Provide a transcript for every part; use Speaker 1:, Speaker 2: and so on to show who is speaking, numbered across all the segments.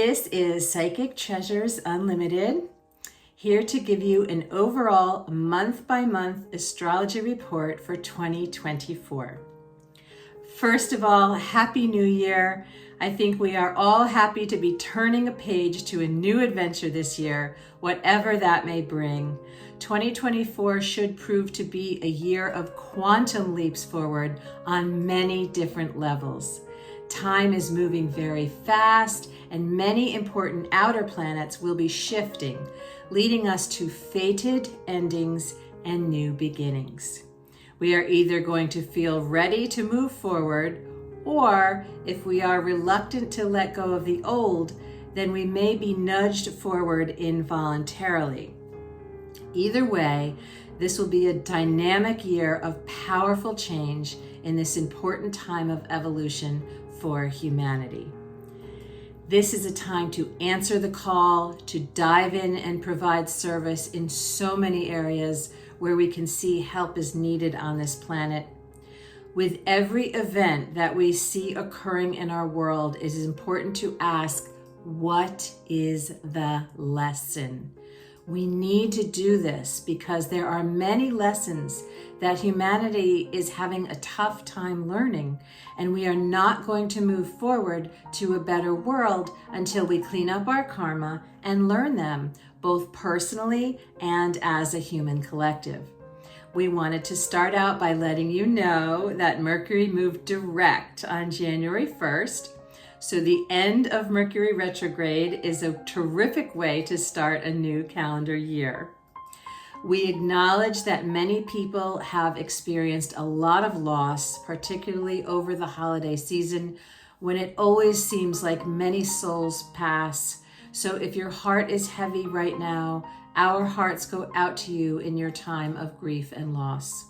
Speaker 1: This is Psychic Treasures Unlimited, here to give you an overall month-by-month astrology report for 2024. First of all, Happy New Year. I think we are all happy to be turning a page to a new adventure this year, whatever that may bring. 2024 should prove to be a year of quantum leaps forward on many different levels. Time is moving very fast, and many important outer planets will be shifting, leading us to fated endings and new beginnings. We are either going to feel ready to move forward, or if we are reluctant to let go of the old, then we may be nudged forward involuntarily. Either way, this will be a dynamic year of powerful change in this important time of evolution for humanity. This is a time to answer the call, to dive in and provide service in so many areas where we can see help is needed on this planet. With every event that we see occurring in our world, it is important to ask, what is the lesson? We need to do this because there are many lessons that humanity is having a tough time learning, and we are not going to move forward to a better world until we clean up our karma and learn them, both personally and as a human collective. We wanted to start out by letting you know that Mercury moved direct on January 1st. So the end of Mercury retrograde is a terrific way to start a new calendar year. We acknowledge that many people have experienced a lot of loss, particularly over the holiday season, when it always seems like many souls pass. So if your heart is heavy right now, our hearts go out to you in your time of grief and loss.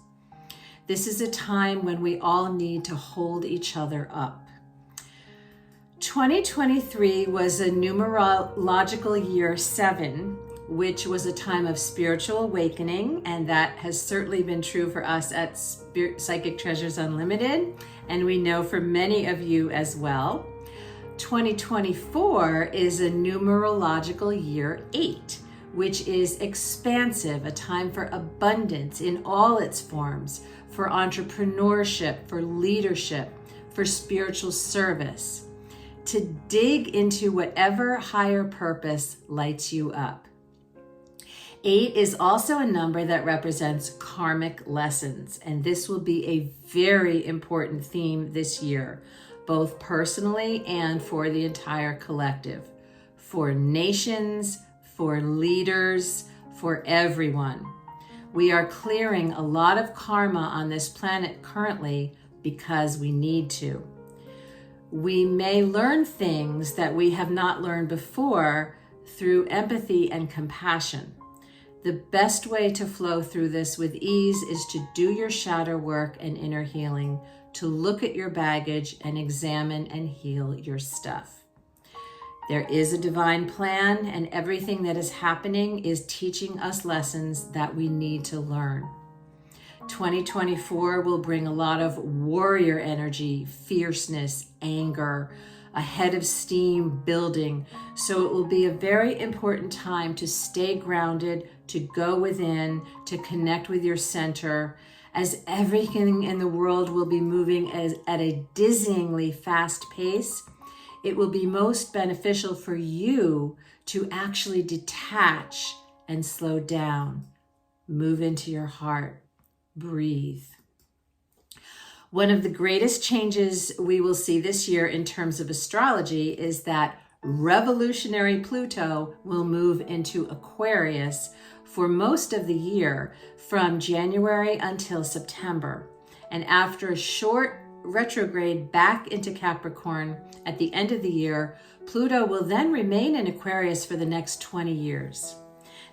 Speaker 1: This is a time when we all need to hold each other up. 2023 was a numerological year 7, which was a time of spiritual awakening, and that has certainly been true for us at Psychic Treasures Unlimited, and we know for many of you as well. 2024 is a numerological year 8, which is expansive, a time for abundance in all its forms, for entrepreneurship, for leadership, for spiritual service, to dig into whatever higher purpose lights you up. 8 is also a number that represents karmic lessons, and this will be a very important theme this year, both personally and for the entire collective, for nations, for leaders, for everyone. We are clearing a lot of karma on this planet currently because we need to. We may learn things that we have not learned before through empathy and compassion. The best way to flow through this with ease is to do your shadow work and inner healing, to look at your baggage and examine and heal your stuff. There is a divine plan, and everything that is happening is teaching us lessons that we need to learn. 2024 will bring a lot of warrior energy, fierceness, anger, a head of steam building. So it will be a very important time to stay grounded, to go within, to connect with your center, as everything in the world will be moving at a dizzyingly fast pace. It will be most beneficial for you to actually detach and slow down, move into your heart. Breathe. One of the greatest changes we will see this year in terms of astrology is that revolutionary Pluto will move into Aquarius for most of the year from January until September. And after a short retrograde back into Capricorn at the end of the year, Pluto will then remain in Aquarius for the next 20 years.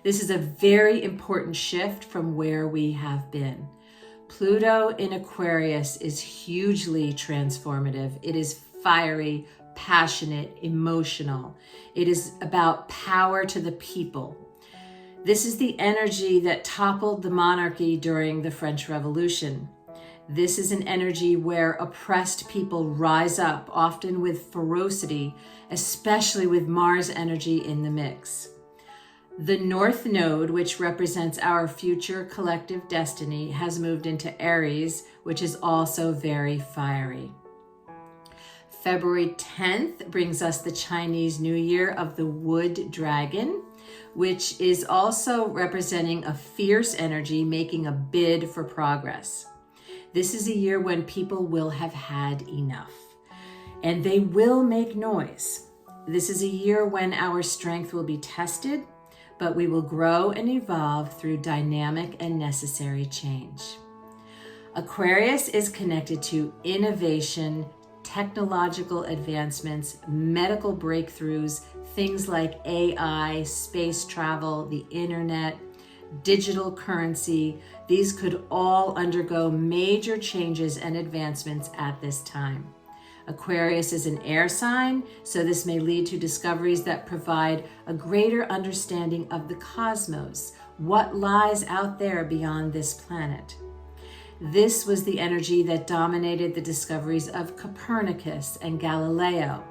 Speaker 1: This is a very important shift from where we have been. Pluto in Aquarius is hugely transformative. It is fiery, passionate, emotional. It is about power to the people. This is the energy that toppled the monarchy during the French Revolution. This is an energy where oppressed people rise up, often with ferocity, especially with Mars energy in the mix. The North Node, which represents our future collective destiny, has moved into Aries, which is also very fiery. February 10th brings us the Chinese New Year of the Wood Dragon, which is also representing a fierce energy making a bid for progress. This is a year when people will have had enough, and they will make noise. This is a year when our strength will be tested, but we will grow and evolve through dynamic and necessary change. Aquarius is connected to innovation, technological advancements, medical breakthroughs, things like AI, space travel, the internet, digital currency. These could all undergo major changes and advancements at this time. Aquarius is an air sign, so this may lead to discoveries that provide a greater understanding of the cosmos, what lies out there beyond this planet. This was the energy that dominated the discoveries of Copernicus and Galileo.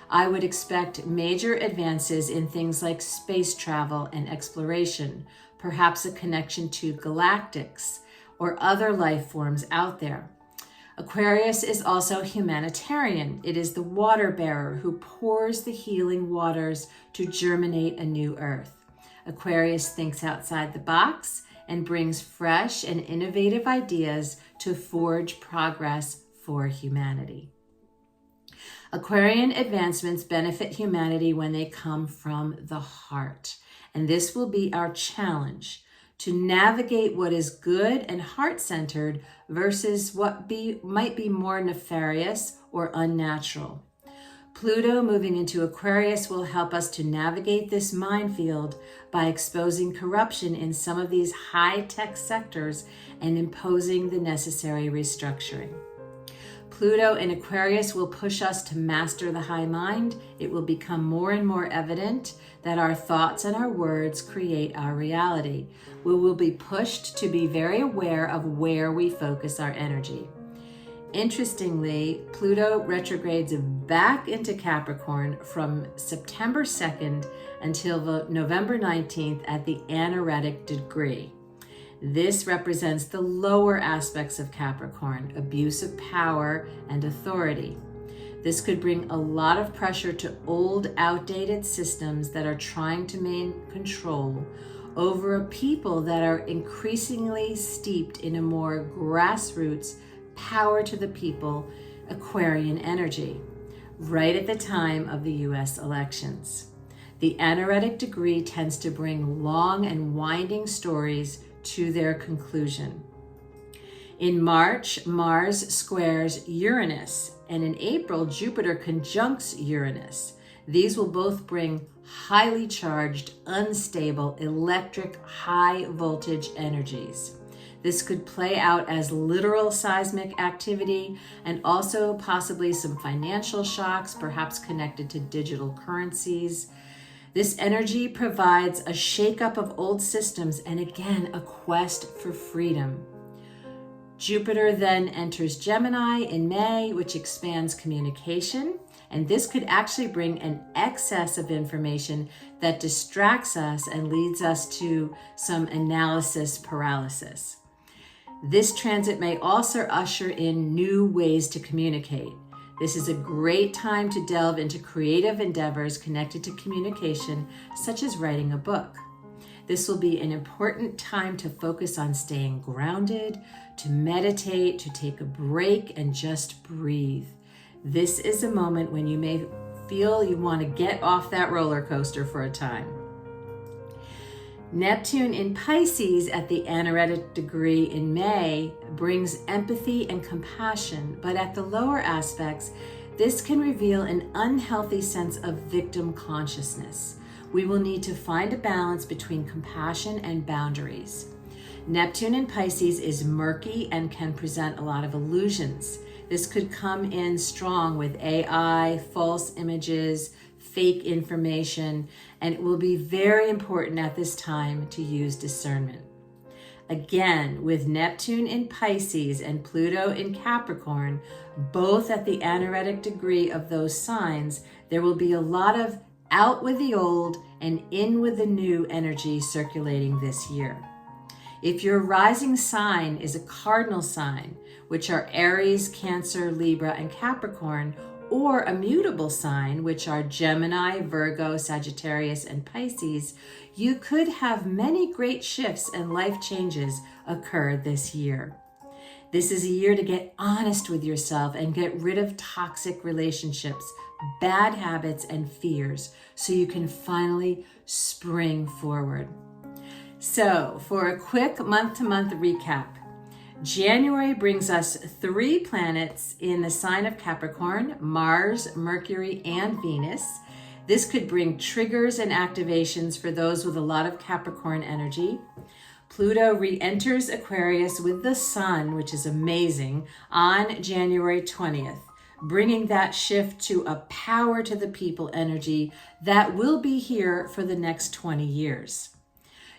Speaker 1: I would expect major advances in things like space travel and exploration, perhaps a connection to galactics or other life forms out there. Aquarius is also humanitarian. It is the water bearer who pours the healing waters to germinate a new earth. Aquarius thinks outside the box and brings fresh and innovative ideas to forge progress for humanity. Aquarian advancements benefit humanity when they come from the heart, and this will be our challenge, to navigate what is good and heart-centered versus what might be more nefarious or unnatural. Pluto moving into Aquarius will help us to navigate this minefield by exposing corruption in some of these high-tech sectors and imposing the necessary restructuring. Pluto in Aquarius will push us to master the high mind. It will become more and more evident that our thoughts and our words create our reality. We will be pushed to be very aware of where we focus our energy. Interestingly, Pluto retrogrades back into Capricorn from September 2nd until November 19th at the anaretic degree. This represents the lower aspects of Capricorn, abuse of power and authority. This could bring a lot of pressure to old, outdated systems that are trying to maintain control over a people that are increasingly steeped in a more grassroots, power to the people, Aquarian energy, right at the time of the US elections. The anaretic degree tends to bring long and winding stories to their conclusion. In March, Mars squares Uranus, and in April, Jupiter conjuncts Uranus. These will both bring highly charged, unstable, electric, high voltage energies. This could play out as literal seismic activity and also possibly some financial shocks, perhaps connected to digital currencies. This energy provides a shakeup of old systems and again, a quest for freedom. Jupiter then enters Gemini in May, which expands communication. And this could actually bring an excess of information that distracts us and leads us to some analysis paralysis. This transit may also usher in new ways to communicate. This is a great time to delve into creative endeavors connected to communication, such as writing a book. This will be an important time to focus on staying grounded, to meditate, to take a break, and just breathe. This is a moment when you may feel you want to get off that roller coaster for a time. Neptune in Pisces at the anaretic degree in May brings empathy and compassion, but at the lower aspects, this can reveal an unhealthy sense of victim consciousness. We will need to find a balance between compassion and boundaries. Neptune in Pisces is murky and can present a lot of illusions. This could come in strong with AI, false images, fake information, and it will be very important at this time to use discernment. Again, with Neptune in Pisces and Pluto in Capricorn, both at the anaretic degree of those signs, there will be a lot of out with the old and in with the new energy circulating this year. If your rising sign is a cardinal sign, which are Aries, Cancer, Libra, and Capricorn, or a mutable sign, which are Gemini, Virgo, Sagittarius, and Pisces, you could have many great shifts and life changes occur this year. This is a year to get honest with yourself and get rid of toxic relationships, bad habits, and fears so you can finally spring forward. So, for a quick month-to-month recap, January brings us 3 planets in the sign of Capricorn: Mars, Mercury, and Venus. This could bring triggers and activations for those with a lot of Capricorn energy. Pluto re-enters Aquarius with the Sun, which is amazing, on January 20th, bringing that shift to a power to the people energy that will be here for the next 20 years.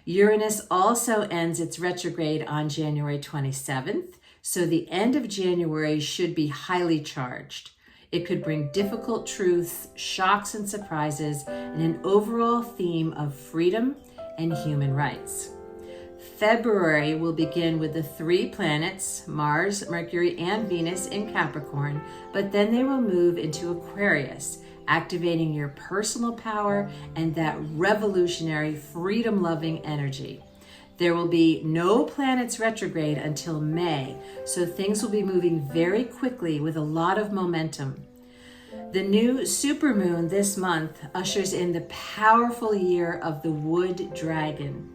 Speaker 1: Uranus also ends its retrograde on January 27th, so the end of January should be highly charged. It could bring difficult truths, shocks and surprises, and an overall theme of freedom and human rights. February will begin with the 3 planets, Mars, Mercury, and Venus in Capricorn, but then they will move into Aquarius, activating your personal power and that revolutionary, freedom-loving energy. There will be no planets retrograde until May, so things will be moving very quickly with a lot of momentum. The new supermoon this month ushers in the powerful year of the Wood Dragon.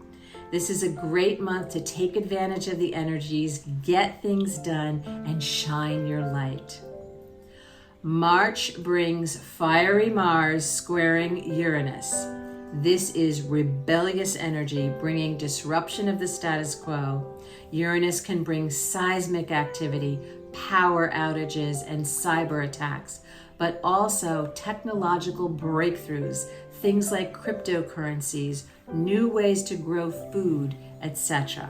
Speaker 1: This is a great month to take advantage of the energies, get things done, and shine your light. March brings fiery Mars squaring Uranus. This is rebellious energy, bringing disruption of the status quo. Uranus can bring seismic activity, power outages, and cyber attacks, but also technological breakthroughs, things like cryptocurrencies, new ways to grow food, etc.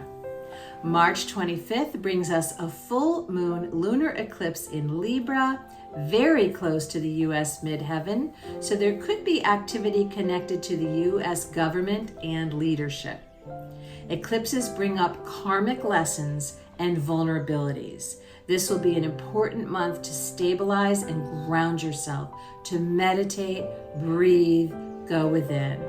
Speaker 1: March 25th brings us a full moon lunar eclipse in Libra, very close to the U.S. midheaven, so there could be activity connected to the U.S. government and leadership. Eclipses bring up karmic lessons and vulnerabilities. This will be an important month to stabilize and ground yourself, to meditate, breathe, go within.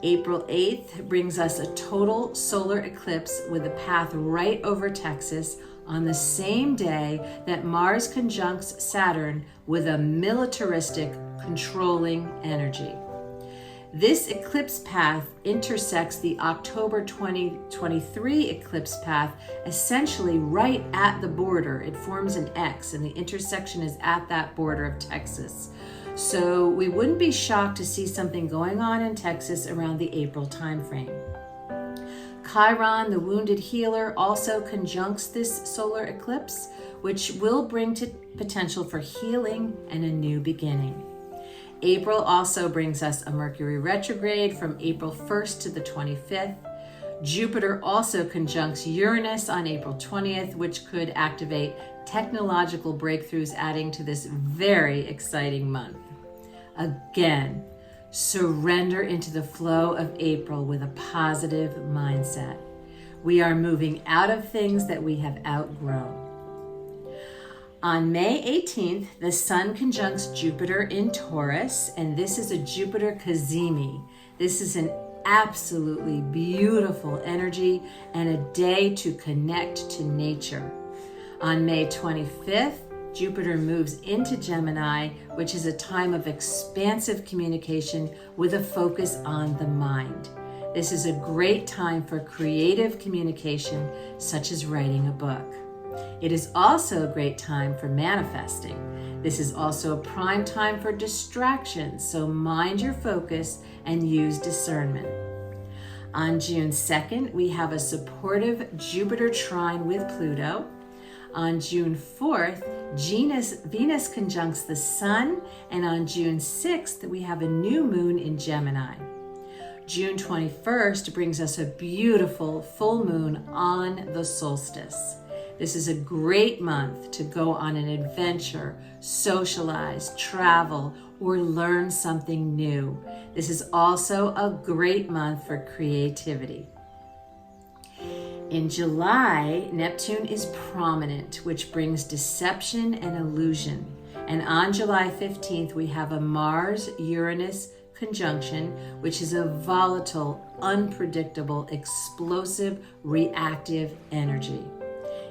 Speaker 1: April 8th brings us a total solar eclipse with a path right over Texas on the same day that Mars conjuncts Saturn with a militaristic, controlling energy. This eclipse path intersects the October 2023 eclipse path essentially right at the border. It forms an X, and the intersection is at that border of Texas. So we wouldn't be shocked to see something going on in Texas around the April timeframe. Chiron, the wounded healer, also conjuncts this solar eclipse, which will bring to potential for healing and a new beginning. April also brings us a Mercury retrograde from April 1st to the 25th. Jupiter also conjuncts Uranus on April 20th, which could activate technological breakthroughs, adding to this very exciting month. Again, surrender into the flow of April with a positive mindset. We are moving out of things that we have outgrown. On May 18th, the Sun conjuncts Jupiter in Taurus, and this is a Jupiter Cazimi. This is an absolutely beautiful energy and a day to connect to nature. On May 25th, Jupiter moves into Gemini, which is a time of expansive communication with a focus on the mind. This is a great time for creative communication, such as writing a book. It is also a great time for manifesting. This is also a prime time for distractions, so mind your focus and use discernment. On June 2nd, we have a supportive Jupiter trine with Pluto. On June 4th, Venus conjuncts the Sun, and on June 6th, we have a new moon in Gemini. June 21st brings us a beautiful full moon on the solstice. This is a great month to go on an adventure, socialize, travel, or learn something new. This is also a great month for creativity. In July, Neptune is prominent, which brings deception and illusion. And on July 15th, we have a Mars-Uranus conjunction, which is a volatile, unpredictable, explosive, reactive energy.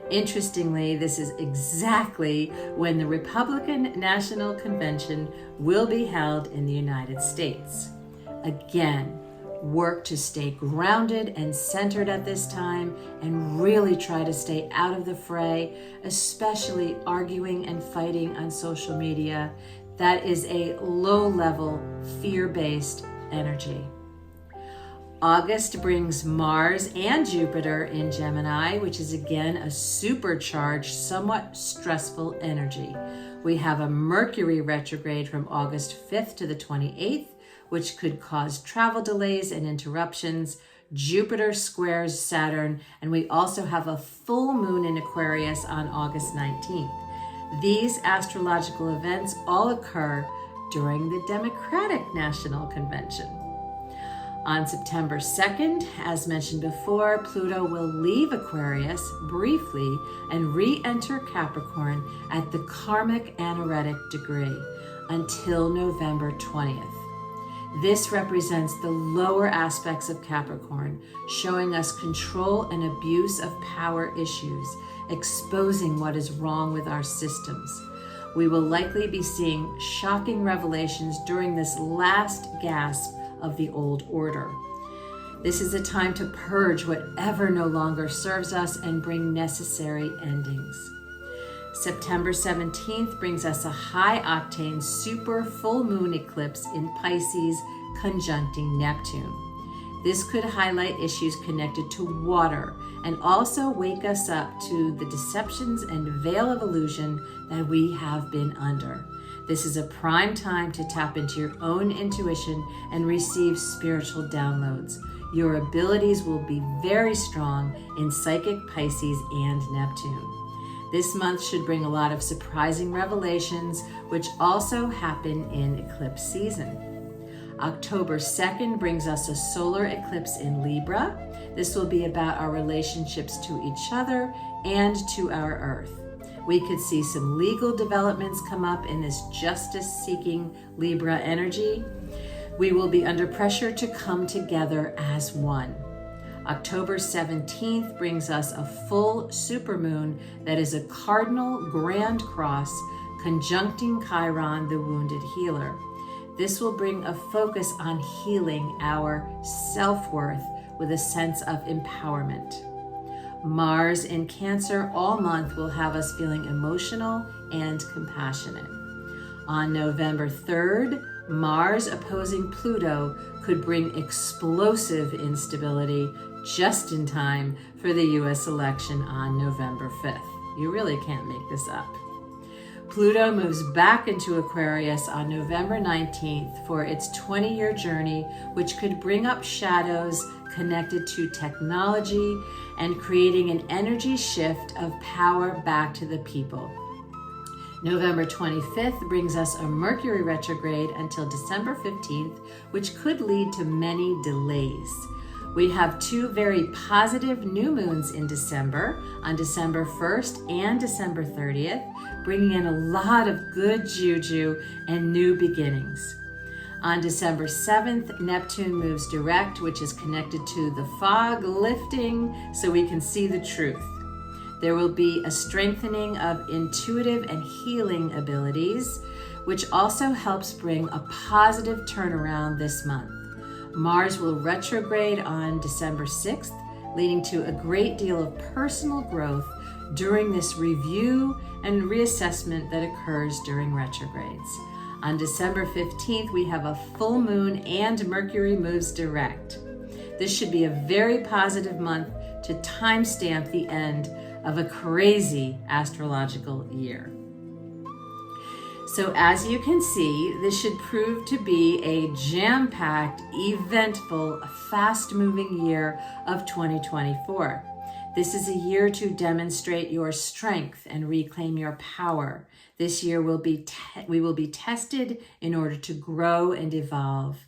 Speaker 1: Interestingly, this is exactly when the Republican National Convention will be held in the United States. Again, work to stay grounded and centered at this time and really try to stay out of the fray, especially arguing and fighting on social media. That is a low-level, fear-based energy. August brings Mars and Jupiter in Gemini, which is again a supercharged, somewhat stressful energy. We have a Mercury retrograde from August 5th to the 28th, which could cause travel delays and interruptions. Jupiter squares Saturn, and we also have a full moon in Aquarius on August 19th. These astrological events all occur during the Democratic National Convention. On September 2nd, as mentioned before, Pluto will leave Aquarius briefly and re-enter Capricorn at the karmic anaretic degree until November 20th. This represents the lower aspects of Capricorn, showing us control and abuse of power issues, exposing what is wrong with our systems. We will likely be seeing shocking revelations during this last gasp of the old order. This is a time to purge whatever no longer serves us and bring necessary endings. September 17th brings us a high-octane super full moon eclipse in Pisces conjuncting Neptune. This could highlight issues connected to water and also wake us up to the deceptions and veil of illusion that we have been under. This is a prime time to tap into your own intuition and receive spiritual downloads. Your abilities will be very strong in psychic Pisces and Neptune. This month should bring a lot of surprising revelations, which also happen in eclipse season. October 2nd brings us a solar eclipse in Libra. This will be about our relationships to each other and to our Earth. We could see some legal developments come up in this justice-seeking Libra energy. We will be under pressure to come together as one. October 17th brings us a full supermoon that is a cardinal grand cross conjuncting Chiron, the wounded healer. This will bring a focus on healing our self-worth with a sense of empowerment. Mars in Cancer all month will have us feeling emotional and compassionate. On November 3rd, Mars opposing Pluto could bring explosive instability just in time for the US election on November 5th. You really can't make this up. Pluto moves back into Aquarius on November 19th for its 20-year journey, which could bring up shadows connected to technology and creating an energy shift of power back to the people. November 25th brings us a Mercury retrograde until December 15th, which could lead to many delays. We have two very positive new moons in December, on December 1st and December 30th, bringing in a lot of good juju and new beginnings. On December 7th, Neptune moves direct, which is connected to the fog lifting so we can see the truth. There will be a strengthening of intuitive and healing abilities, which also helps bring a positive turnaround this month. Mars will retrograde on December 6th, leading to a great deal of personal growth during this review and reassessment that occurs during retrogrades. On December 15th, we have a full moon and Mercury moves direct. This should be a very positive month to timestamp the end of a crazy astrological year. So as you can see, this should prove to be a jam-packed, eventful, fast-moving year of 2024. This is a year to demonstrate your strength and reclaim your power. This year we will be tested in order to grow and evolve.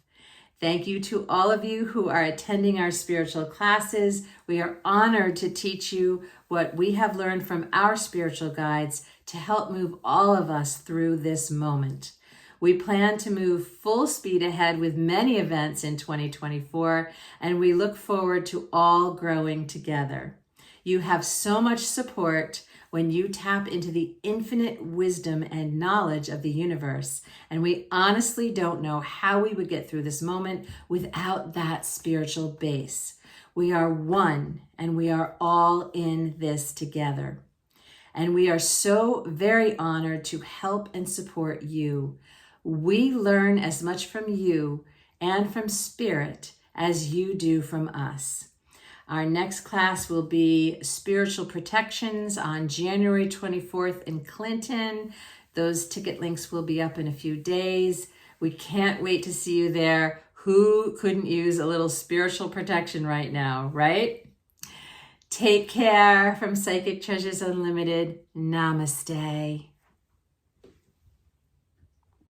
Speaker 1: Thank you to all of you who are attending our spiritual classes. We are honored to teach you what we have learned from our spiritual guides to help move all of us through this moment. We plan to move full speed ahead with many events in 2024, and we look forward to all growing together. You have so much support when you tap into the infinite wisdom and knowledge of the universe. And we honestly don't know how we would get through this moment without that spiritual base. We are one, and we are all in this together. And we are so very honored to help and support you. We learn as much from you and from Spirit as you do from us. Our next class will be Spiritual Protections on January 24th in Clinton. Those ticket links will be up in a few days. We can't wait to see you there. Who couldn't use a little spiritual protection right now, right? Take care from Psychic Treasures Unlimited. Namaste.